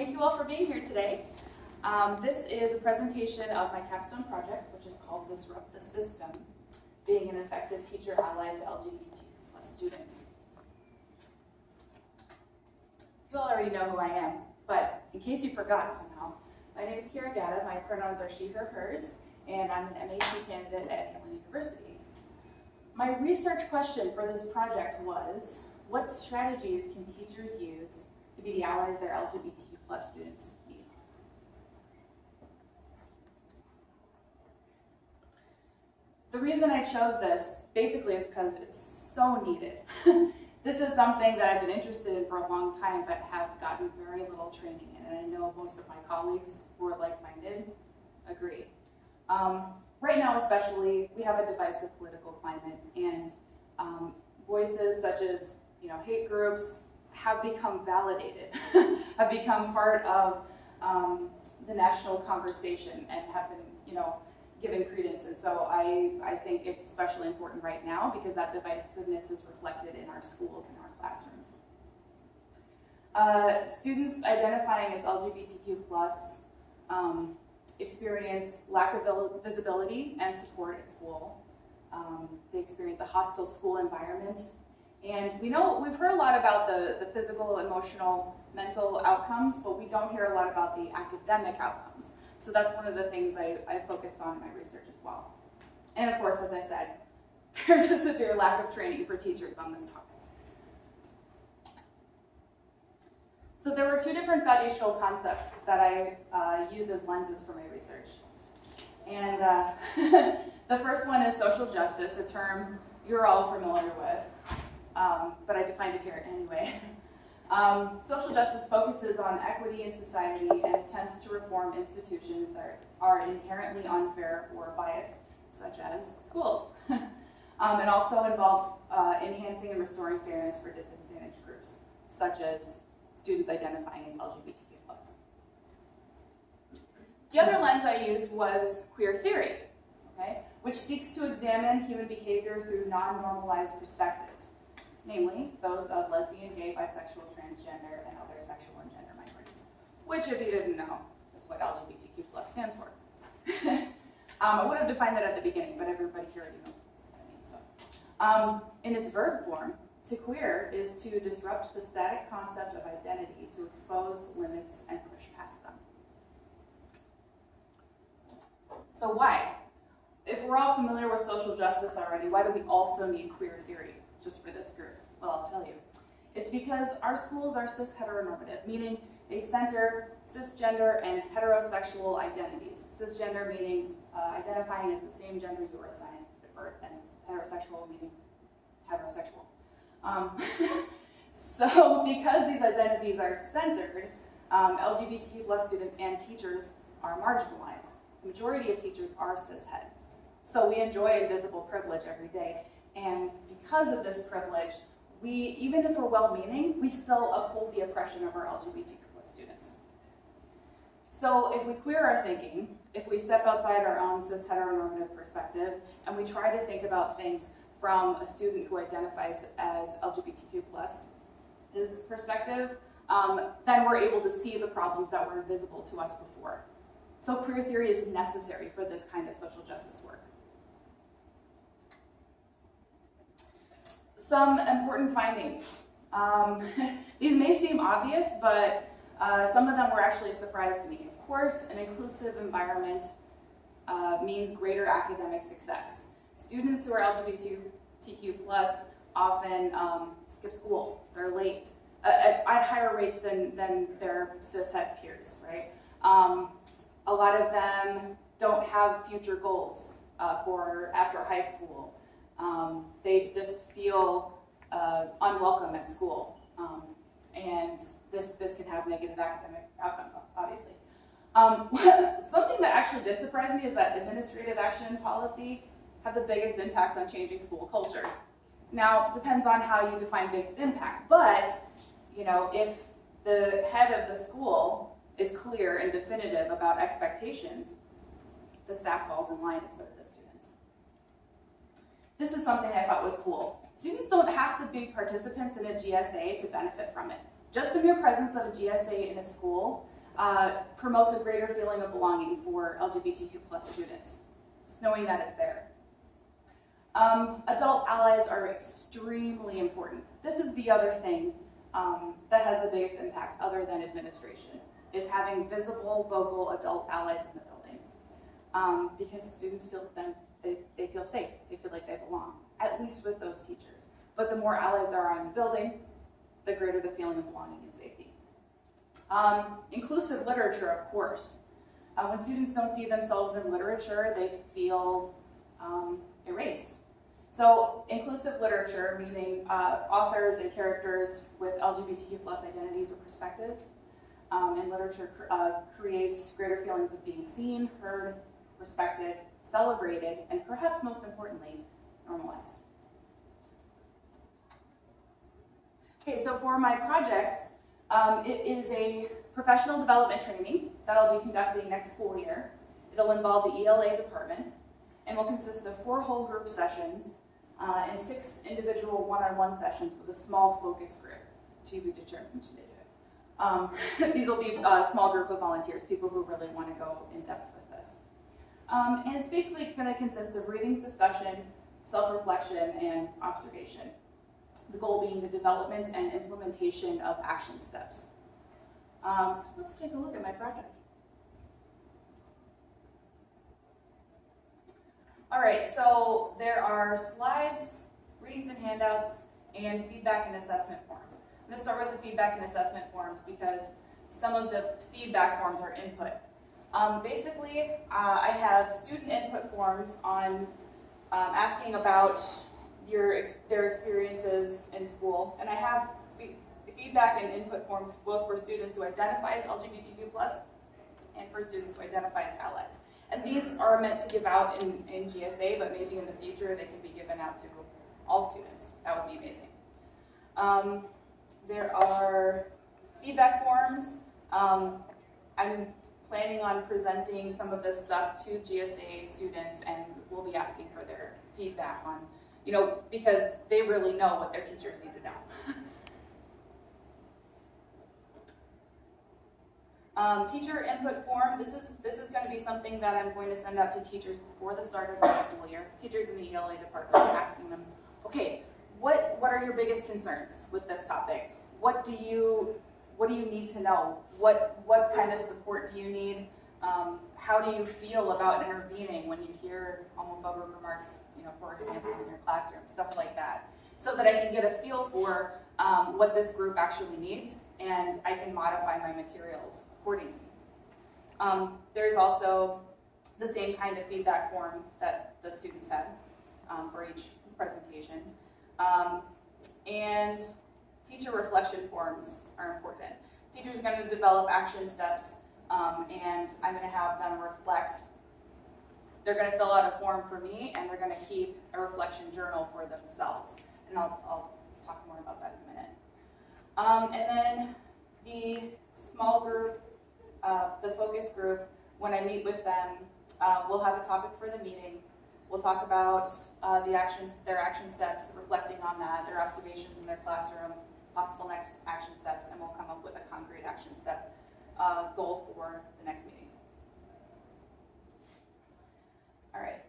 Thank you all for being here today. This is a presentation of my capstone project, which is called Disrupt the System, being an effective teacher ally to LGBTQ+ students. You all already know who I am, but in case you forgot somehow, my name is Keira Gatta, my pronouns are she, her, hers, and I'm an MAT candidate at Hamline University. My research question for this project was, what strategies can teachers use to be the allies their LGBTQ+ students need? The reason I chose this basically is because it's so needed. This is something that I've been interested in for a long time but have gotten very little training in, and I know most of my colleagues who are like-minded agree. Right now especially, we have a divisive political climate, and voices such as hate groups have become validated, have become part of the national conversation and have been given credence. And so I think it's especially important right now because that divisiveness is reflected in our schools and our classrooms. Students identifying as LGBTQ+ experience lack of visibility and support at school. They experience a hostile school environment. And we've heard a lot about the physical, emotional, mental outcomes, but we don't hear a lot about the academic outcomes. So that's one of the things I focused on in my research as well. And of course, as I said, there's a severe lack of training for teachers on this topic. So there were two different foundational concepts that I use as lenses for my research. And the first one is social justice, a term you're all familiar with, but I defined it here anyway. Social justice focuses on equity in society and attempts to reform institutions that are inherently unfair or biased, such as schools, and also involved enhancing and restoring fairness for disadvantaged groups, such as students identifying as LGBTQ+. The other lens I used was queer theory, which seeks to examine human behavior through non-normalized perspectives, namely those of lesbian, gay, bisexual, transgender, and other sexual and gender minorities, which, if you didn't know, is what LGBTQ+ stands for. I would have defined that at the beginning, but everybody here already knows what that means. So, in its verb form, to queer is to disrupt the static concept of identity, to expose limits and push past them. So why? If we're all familiar with social justice already, why do we also need queer theory just for this group? Well, I'll tell you. It's because our schools are cis-heteronormative, meaning they center cisgender and heterosexual identities. Cisgender meaning identifying as the same gender you were assigned at birth, and heterosexual meaning heterosexual. So because these identities are centered, LGBTQ+ students and teachers are marginalized. The majority of teachers are cis-het. So we enjoy invisible privilege every day. And because of this privilege, even if we're well-meaning, we still uphold the oppression of our LGBTQ+ students. So if we queer our thinking, if we step outside our own cis-heteronormative perspective, and we try to think about things from a student who identifies as LGBTQ+, his perspective, then we're able to see the problems that were invisible to us before. So queer theory is necessary for this kind of social justice work. Some important findings. These may seem obvious, but some of them were actually a surprise to me. Of course, an inclusive environment means greater academic success. Students who are LGBTQ+ often skip school, they're late, at higher rates than their cis-het peers, right? A lot of them don't have future goals for after high school. They just feel unwelcome at school, and this can have negative academic outcomes, obviously. Something that actually did surprise me is that administrative action policy have the biggest impact on changing school culture. Now, it depends on how you define biggest impact, but if the head of the school is clear and definitive about expectations, the staff falls in line, and so do the students. This is something I thought was cool. Students don't have to be participants in a GSA to benefit from it. Just the mere presence of a GSA in a school promotes a greater feeling of belonging for LGBTQ plus students, knowing that it's there. Adult allies are extremely important. This is the other thing that has the biggest impact other than administration, is having visible, vocal adult allies in the building. Because students feel then they feel safe, they feel like they belong, at least with those teachers. But the more allies there are in the building, the greater the feeling of belonging and safety. Inclusive literature, of course. When students don't see themselves in literature, they feel erased. So inclusive literature, meaning authors and characters with LGBTQ plus identities or perspectives in literature creates greater feelings of being seen, heard, respected, celebrated, and perhaps most importantly, normalized. Okay, so for my project, it is a professional development training that I'll be conducting next school year. It'll involve the ELA department and will consist of 4 whole group sessions and 6 individual one-on-one sessions with a small focus group to be determined. These will be a small group of volunteers, people who really want to go in depth with this. And it's basically going to consist of readings, discussion, self-reflection, and observation. The goal being the development and implementation of action steps. So let's take a look at my project. All right, so there are slides, readings and handouts, and feedback and assessment forms. I'm going to start with the feedback and assessment forms because some of the feedback forms are input. Basically, I have student input forms on asking about their experiences in school, and I have feedback and input forms both for students who identify as LGBTQ+, and for students who identify as allies. And these are meant to give out in GSA, but maybe in the future they can be given out to all students. That would be amazing. There are feedback forms. I'm planning on presenting some of this stuff to GSA students, and we'll be asking for their feedback on, because they really know what their teachers need to know. Teacher input form, this is going to be something that I'm going to send out to teachers before the start of the school year. Teachers in the ELA department, asking them, okay, what are your biggest concerns with this topic? What do you need to know? What kind of support do you need? How do you feel about intervening when you hear homophobic remarks, for example, in your classroom, stuff like that, so that I can get a feel for what this group actually needs, and I can modify my materials accordingly. There's also the same kind of feedback form that the students had for each presentation. And teacher reflection forms are important. Teachers are going to develop action steps, and I'm going to have them reflect. They're going to fill out a form for me, and they're going to keep a reflection journal for themselves. And I'll talk more about that in a minute. And then the small group, the focus group, when I meet with them, we'll have a topic for the meeting. We'll talk about their action steps, reflecting on that, their observations in their classroom, possible next action steps, and we'll come up with a concrete action step goal for the next meeting. All right.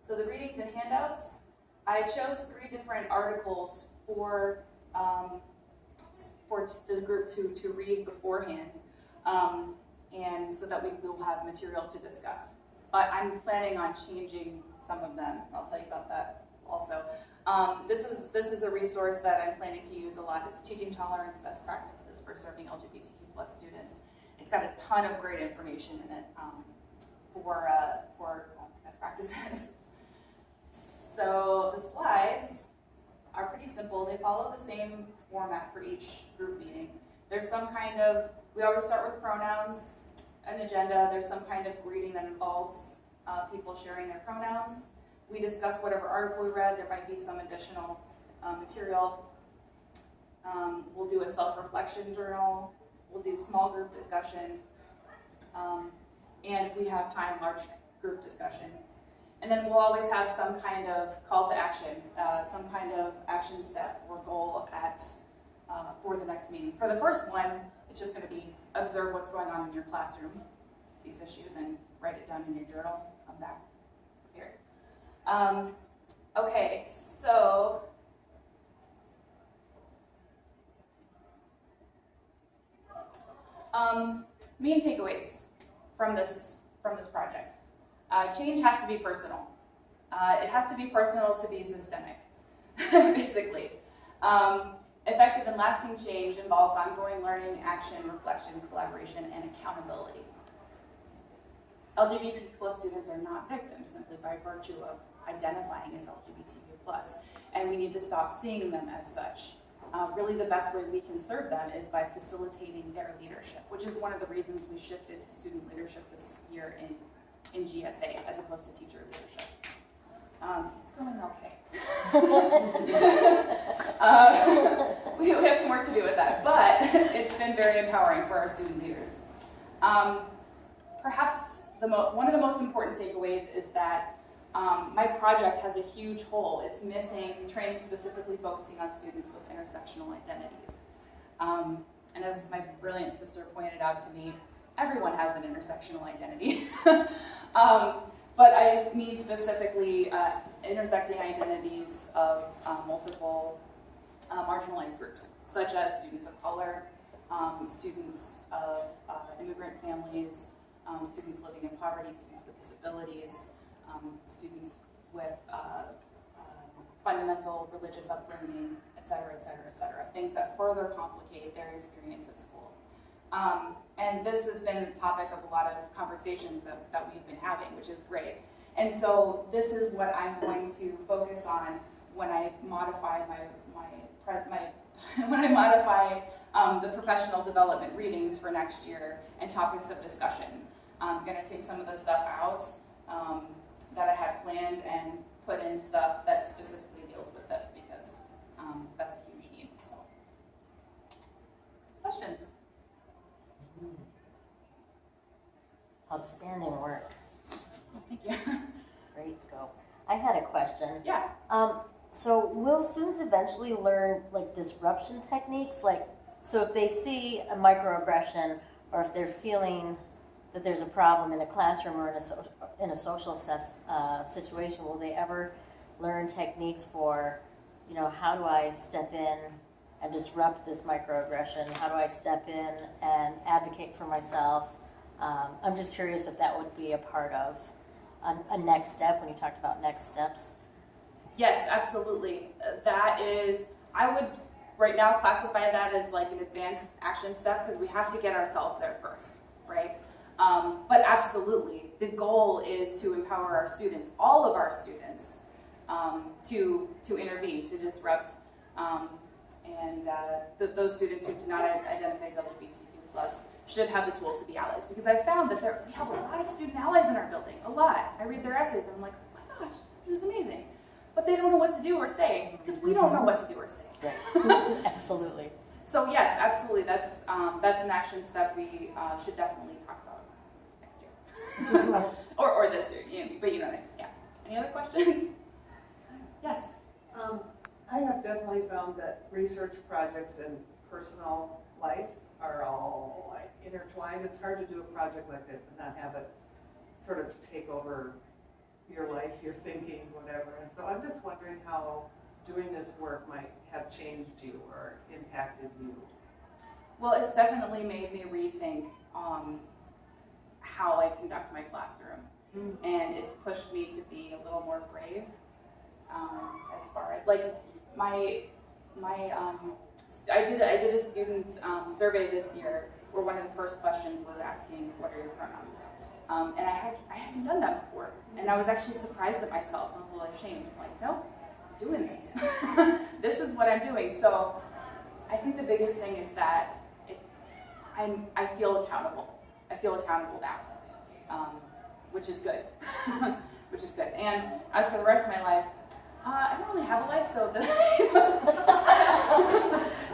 So the readings and handouts, I chose 3 different articles for the group to read beforehand, and so that we will have material to discuss. But I'm planning on changing some of them. I'll tell you about that also. This is a resource that I'm planning to use a lot. It's Teaching Tolerance Best Practices for Serving LGBTQ+ students. It's got a ton of great information in it for best practices. So the slides are pretty simple. They follow the same format for each group meeting. There's some kind of, we always start with pronouns, an agenda. There's some kind of greeting that involves people sharing their pronouns. We discuss whatever article we read. There might be some additional material. We'll do a self-reflection journal. We'll do small group discussion. And if we have time, large group discussion. And then we'll always have some kind of call to action, some kind of action step or goal at for the next meeting. For the first one, it's just going to be observe what's going on in your classroom, these issues, and write it down in your journal. Come back here. Okay, so main takeaways from this project. Change has to be personal. It has to be personal to be systemic, basically. Effective and lasting change involves ongoing learning, action, reflection, collaboration, and accountability. LGBTQ+ students are not victims simply by virtue of identifying as LGBTQ+, and we need to stop seeing them as such. Really the best way we can serve them is by facilitating their leadership, which is one of the reasons we shifted to student leadership this year in GSA as opposed to teacher leadership. It's going okay. We have some work to do with that, but it's been very empowering for our student leaders. Perhaps one of the most important takeaways is that my project has a huge hole. It's missing training specifically focusing on students with intersectional identities. And as my brilliant sister pointed out to me, everyone has an intersectional identity. But I mean specifically intersecting identities of multiple marginalized groups, such as students of color, students of immigrant families, students living in poverty, students with disabilities, students with fundamental religious upbringing, et cetera, et cetera, et cetera. Things that further complicate their experience at school. And this has been the topic of a lot of conversations that we've been having, which is great. And so this is what I'm going to focus on when I modify the professional development readings for next year and topics of discussion. I'm going to take some of the stuff out that I had planned and put in stuff that specifically deals with this because that's a huge need. So, questions? Outstanding work. Thank you. Great scope. I had a question. Yeah. So will students eventually learn like disruption techniques? Like, so if they see a microaggression or if they're feeling that there's a problem in a classroom or in a social situation, will they ever learn techniques for, you know, how do I step in and disrupt this microaggression? How do I step in and advocate for myself? I'm just curious if that would be a part of a next step when you talked about next steps. Yes, absolutely. That is, I would right now classify that as like an advanced action step because we have to get ourselves there first, right? But absolutely, the goal is to empower our students, all of our students, to intervene, to disrupt, and those students who do not identify as LGBTQ+ should have the tools to be allies. Because I found that we have a lot of student allies in our building, a lot. I read their essays and I'm like, oh my gosh, this is amazing. But they don't know what to do or say because we don't know what to do or say. Right. Absolutely. So yes, absolutely. That's an action step we should definitely talk about next year or this year. But you know what I mean. Yeah. Any other questions? Yes. I have definitely found that research projects and personal life are all like intertwined. It's hard to do a project like this and not have it sort of take over your life, your thinking, whatever. And so I'm just wondering how doing this work might have changed you or impacted you. Well, it's definitely made me rethink how I conduct my classroom. Mm-hmm. And it's pushed me to be a little more brave as far as like I did a student survey this year where one of the first questions was asking, what are your pronouns? And I hadn't done that before. And I was actually surprised at myself and a little ashamed. I'm like, no, I'm doing this. This is what I'm doing. So I think the biggest thing is that I feel accountable. I feel accountable now, which is good. Which is good. And as for the rest of my life, I don't really have a life, so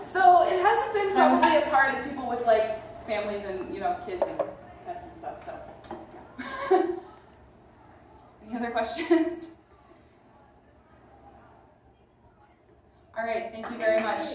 so it hasn't been probably as hard as people with like families and kids and pets and stuff. So yeah. Any other questions? All right, thank you very much.